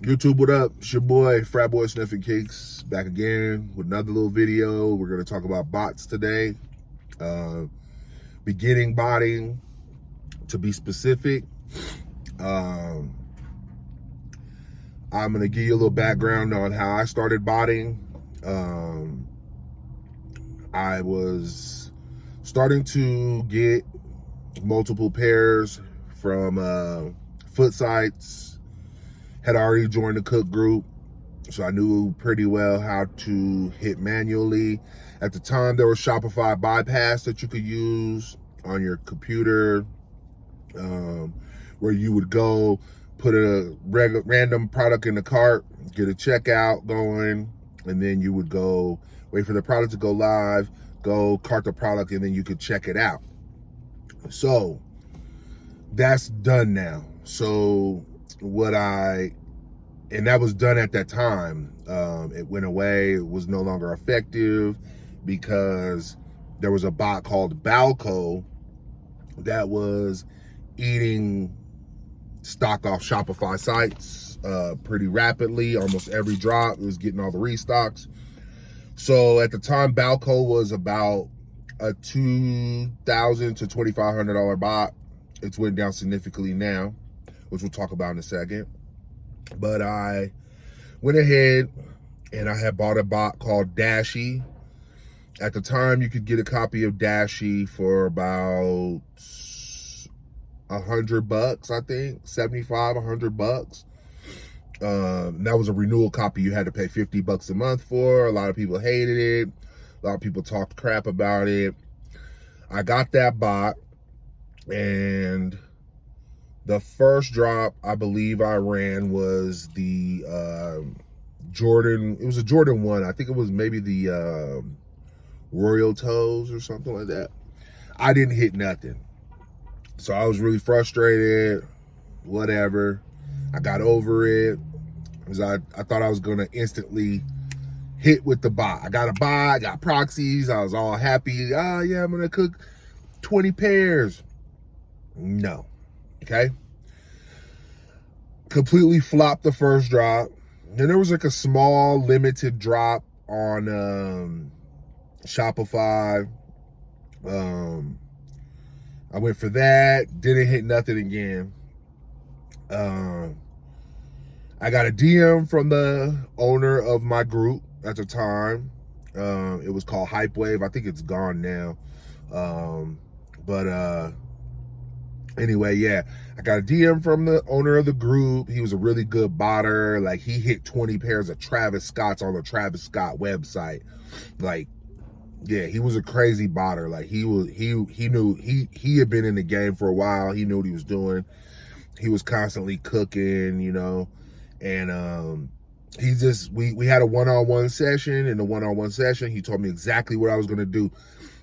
YouTube, what up? It's your boy, Fratboysniffinkickz, back again with another little video. We're going to talk about bots today. Beginning botting, to be specific. I'm going to give you a little background on how I started botting. I was starting to get multiple pairs from foot sites. Had already joined the cook group, so I knew pretty well how to hit manually. At the time, there was Shopify bypass that you could use on your computer, where you would go put a random product in the cart, get a checkout going, and then you would go wait for the product to go live, go cart the product, and then you could check it out. So that's done now. So and that was done at that time. It went away. It was no longer effective because there was a bot called Balco that was eating stock off Shopify sites pretty rapidly. Almost every drop, it was getting all the restocks. So at the time, Balco was about a $2,000 to $2,500 bot. It's went down significantly now, which we'll talk about in a second. But I went ahead and I had bought a bot called Dashy. At the time, you could get a copy of Dashy for about $100, I think, 75, $100. That was a renewal copy you had to pay $50 a month for. A lot of people hated it. A lot of people talked crap about it. I got that bot, and the first drop I believe I ran was the Jordan. It was a Jordan 1. I think it was maybe the Royal Toes or something like that. I didn't hit nothing. So I was really frustrated. Whatever. I got over it. Because I thought I was going to instantly hit with the bot. I got a bot. I got proxies. I was all happy. Oh, yeah, I'm going to cook 20 pairs. No. Okay. Completely flopped the first drop. Then there was like a small limited drop on Shopify. I went for that. Didn't hit nothing again. I got a DM from the owner of my group at the time. It was called Hype Wave. I think it's gone now. Anyway, yeah, I got a DM from the owner of the group. He was a really good botter. Like, he hit 20 pairs of Travis Scott's on the Travis Scott website. Like, yeah, he was a crazy botter. Like, he knew he had been in the game for a while. He knew what he was doing. He was constantly cooking, you know, and we had a one-on-one session. In the one-on-one session, he told me exactly what I was going to do.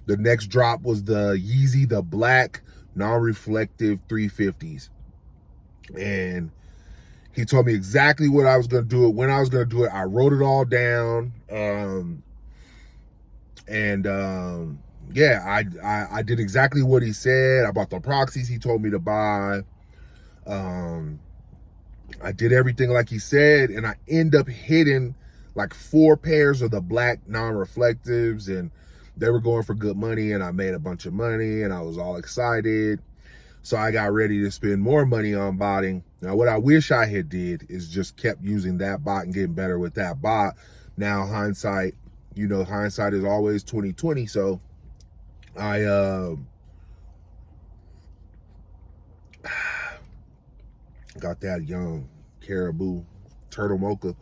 The next drop was the Yeezy, the black non-reflective 350s. And he told me exactly what I was going to do it, when I was going to do it. I wrote it all down. Yeah, I did exactly what he said. I bought the proxies he told me to buy. I did everything like he said, and I end up hitting like 4 pairs of the black non-reflectives, and they were going for good money, and I made a bunch of money, and I was all excited. So I got ready to spend more money on botting. Now, what I wish I had did is just kept using that bot and getting better with that bot. Now, hindsight, you know, hindsight is always 20/20. So I got that young Caribou Turtle Mocha.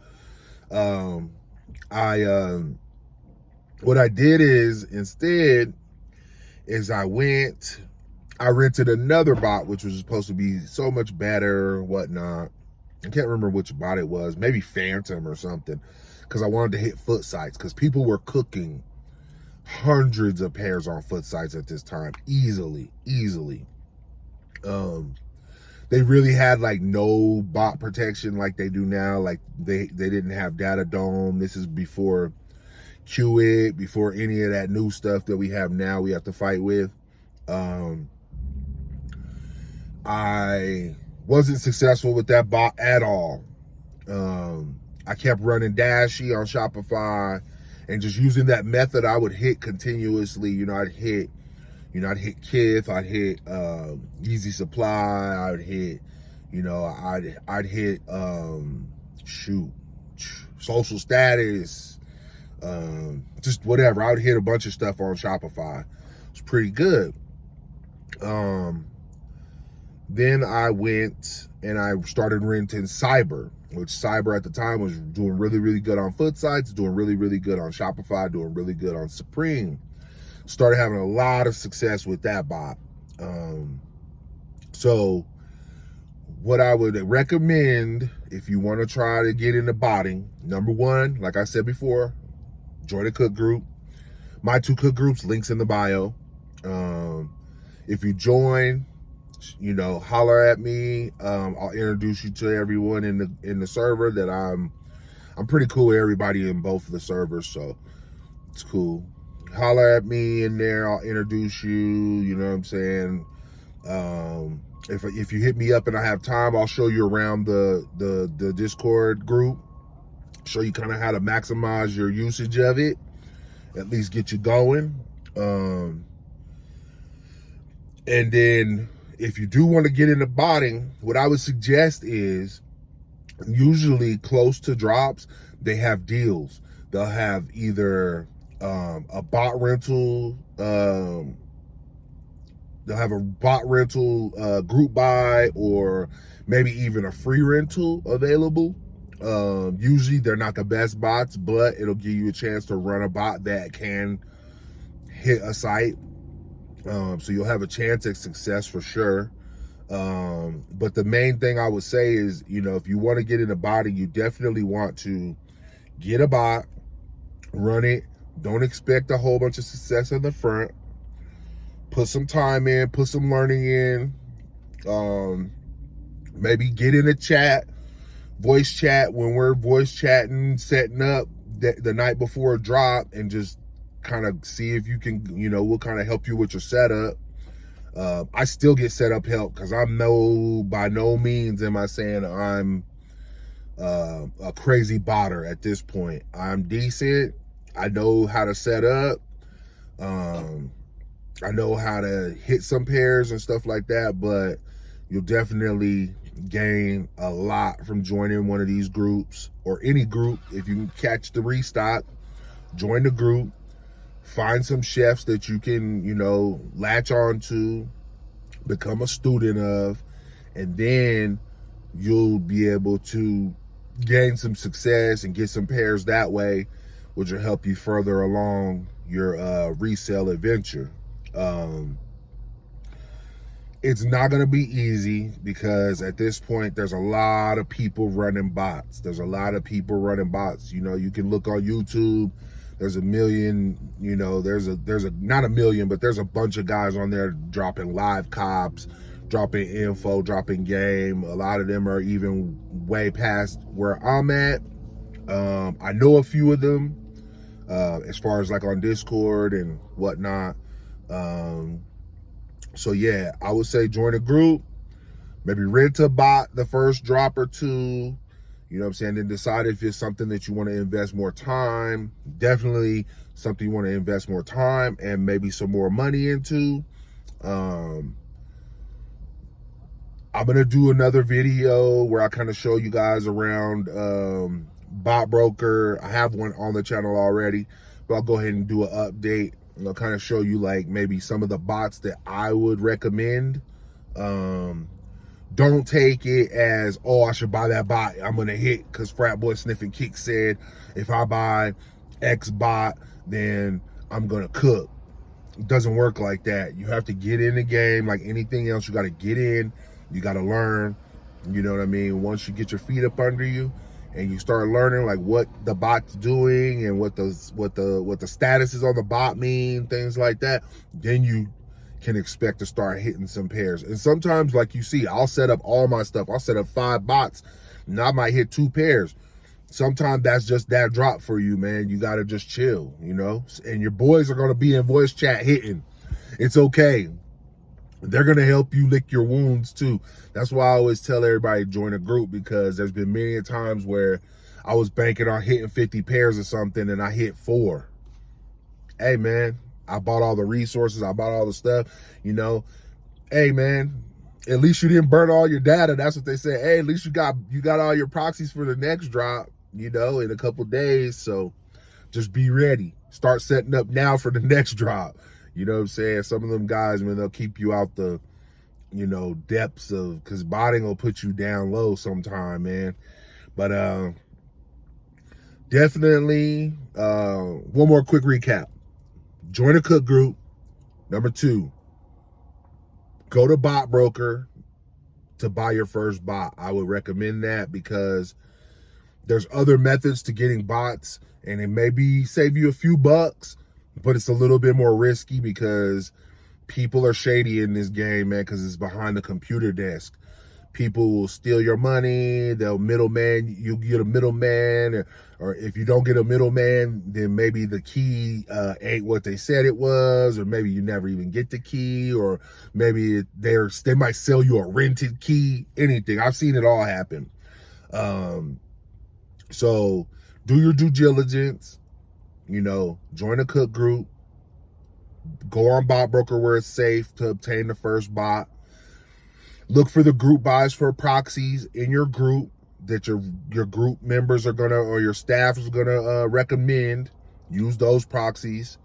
What I did is, instead, is I rented another bot, which was supposed to be so much better, whatnot. I can't remember which bot it was, maybe Phantom or something, because I wanted to hit foot sites, because people were cooking hundreds of pairs on foot sites at this time, easily. They really had like no bot protection like they do now. Like they didn't have Data Dome. This is before Qit, before any of that new stuff that we have now we have to fight with. I wasn't successful with that bot at all. I kept running Dashy on Shopify and just using that method. I would hit continuously. I'd hit Kith, I'd hit Easy Supply, I'd hit, I'd hit Social Status, just whatever. I would hit a bunch of stuff on Shopify. It's pretty good. Then I went and I started renting Cyber, which Cyber at the time was doing really, really good on foot sites, doing really, really good on Shopify, doing really good on Supreme. Started having a lot of success with that bot. So what I would recommend if you want to try to get into botting, number one, like I said before, join a cook group. My 2 cook groups, links in the bio. If you join, holler at me. I'll introduce you to everyone in the server. That I'm pretty cool with everybody in both of the servers, so it's cool. Holler at me in there. I'll introduce you. You know what I'm saying? If you hit me up and I have time, I'll show you around the Discord group. Show you kind of how to maximize your usage of it. At least get you going. And then if you do want to get into botting, what I would suggest is usually close to drops, they have deals. They'll have either a bot rental, they'll have a bot rental group buy, or maybe even a free rental available. Usually they're not the best bots, but it'll give you a chance to run a bot that can hit a site. So you'll have a chance at success for sure. But the main thing I would say is, if you want to get into botting, you definitely want to get a bot, run it. Don't expect a whole bunch of success in the front. Put some time in, put some learning in. Maybe get in a chat, voice chat when we're voice chatting, setting up the night before a drop, and just kind of see if you can, we'll kind of help you with your setup. I still get setup help because by no means am I saying I'm a crazy botter at this point. I'm decent. I know how to set up. I know how to hit some pairs and stuff like that, but you'll definitely gain a lot from joining one of these groups, or any group. If you can catch the restock, join the group. Find some chefs that you can, latch on to, become a student of, and then you'll be able to gain some success and get some pairs that way, which will help you further along your resale adventure. It's not going to be easy because at this point, there's a lot of people running bots. You can look on YouTube. There's a million, not a million, but there's a bunch of guys on there dropping live cops, dropping info, dropping game. A lot of them are even way past where I'm at. I know a few of them, as far as like on Discord and whatnot. So yeah, I would say join a group, maybe rent a bot the first drop or two. Then decide if it's something that you want to invest more time. Definitely something you want to invest more time and maybe some more money into. I'm going to do another video where I kind of show you guys around Bot Broker. I have one on the channel already, but I'll go ahead and do an update. And I'll kind of show you like maybe some of the bots that I would recommend. Don't take it as, oh, I should buy that bot. I'm going to hit because Fratboysniffinkicks said if I buy X bot, then I'm going to cook. It doesn't work like that. You have to get in the game like anything else. You got to get in. You got to learn. You know what I mean? Once you get your feet up under you and you start learning like what the bot's doing and what the statuses on the bot mean, things like that, then you can expect to start hitting some pairs. And sometimes, like you see, I'll set up all my stuff. I'll set up 5 bots and I might hit 2 pairs. Sometimes that's just that drop for you, man. You got to just chill, and your boys are going to be in voice chat hitting. It's okay. they're going to help you lick your wounds too. That's why I always tell everybody join a group, because there's been many times where I was banking on hitting 50 pairs or something and I hit 4. Hey man, I bought all the resources, I bought all the stuff, you know. Hey man, at least you didn't burn all your data. That's what they say. Hey, at least you got all your proxies for the next drop, you know, in a couple days. So just be ready. Start setting up now for the next drop. You know what I'm saying? Some of them guys, man, they'll keep you out the, you know, depths of, because botting will put you down low sometime, man. But definitely, one more quick recap. Join a cook group. Number 2, go to Bot Broker to buy your first bot. I would recommend that, because there's other methods to getting bots, and it maybe save you a few bucks, but it's a little bit more risky because people are shady in this game, man, because it's behind the computer desk. People will steal your money. They'll middleman. You get a middleman, or if you don't get a middleman, then maybe the key ain't what they said it was, or maybe you never even get the key, or maybe they might sell you a rented key. Anything. I've seen it all happen. So do your due diligence. You know, join a cook group. Go on Bot Broker where it's safe to obtain the first bot. Look for the group buys for proxies in your group that your group members are gonna, or your staff is gonna recommend. Use those proxies,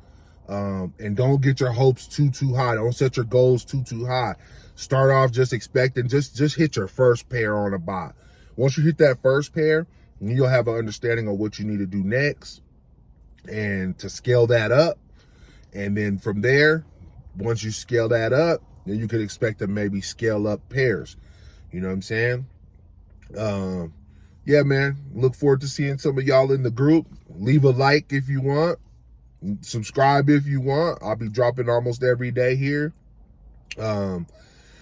and don't get your hopes too high. Don't set your goals too high. Start off just expecting, just hit your first pair on a bot. Once you hit that first pair, you'll have an understanding of what you need to do next, and to scale that up. And then from there, once you scale that up, then you could expect to maybe scale up pairs. You know what I'm saying? Yeah, man. Look forward to seeing some of y'all in the group. Leave a like if you want. Subscribe if you want. I'll be dropping almost every day here. I'm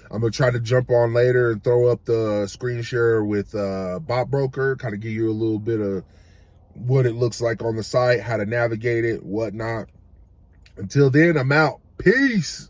going to try to jump on later and throw up the screen share with Bot Broker, kind of give you a little bit of what it looks like on the site, how to navigate it, whatnot. Until then, I'm out. Peace.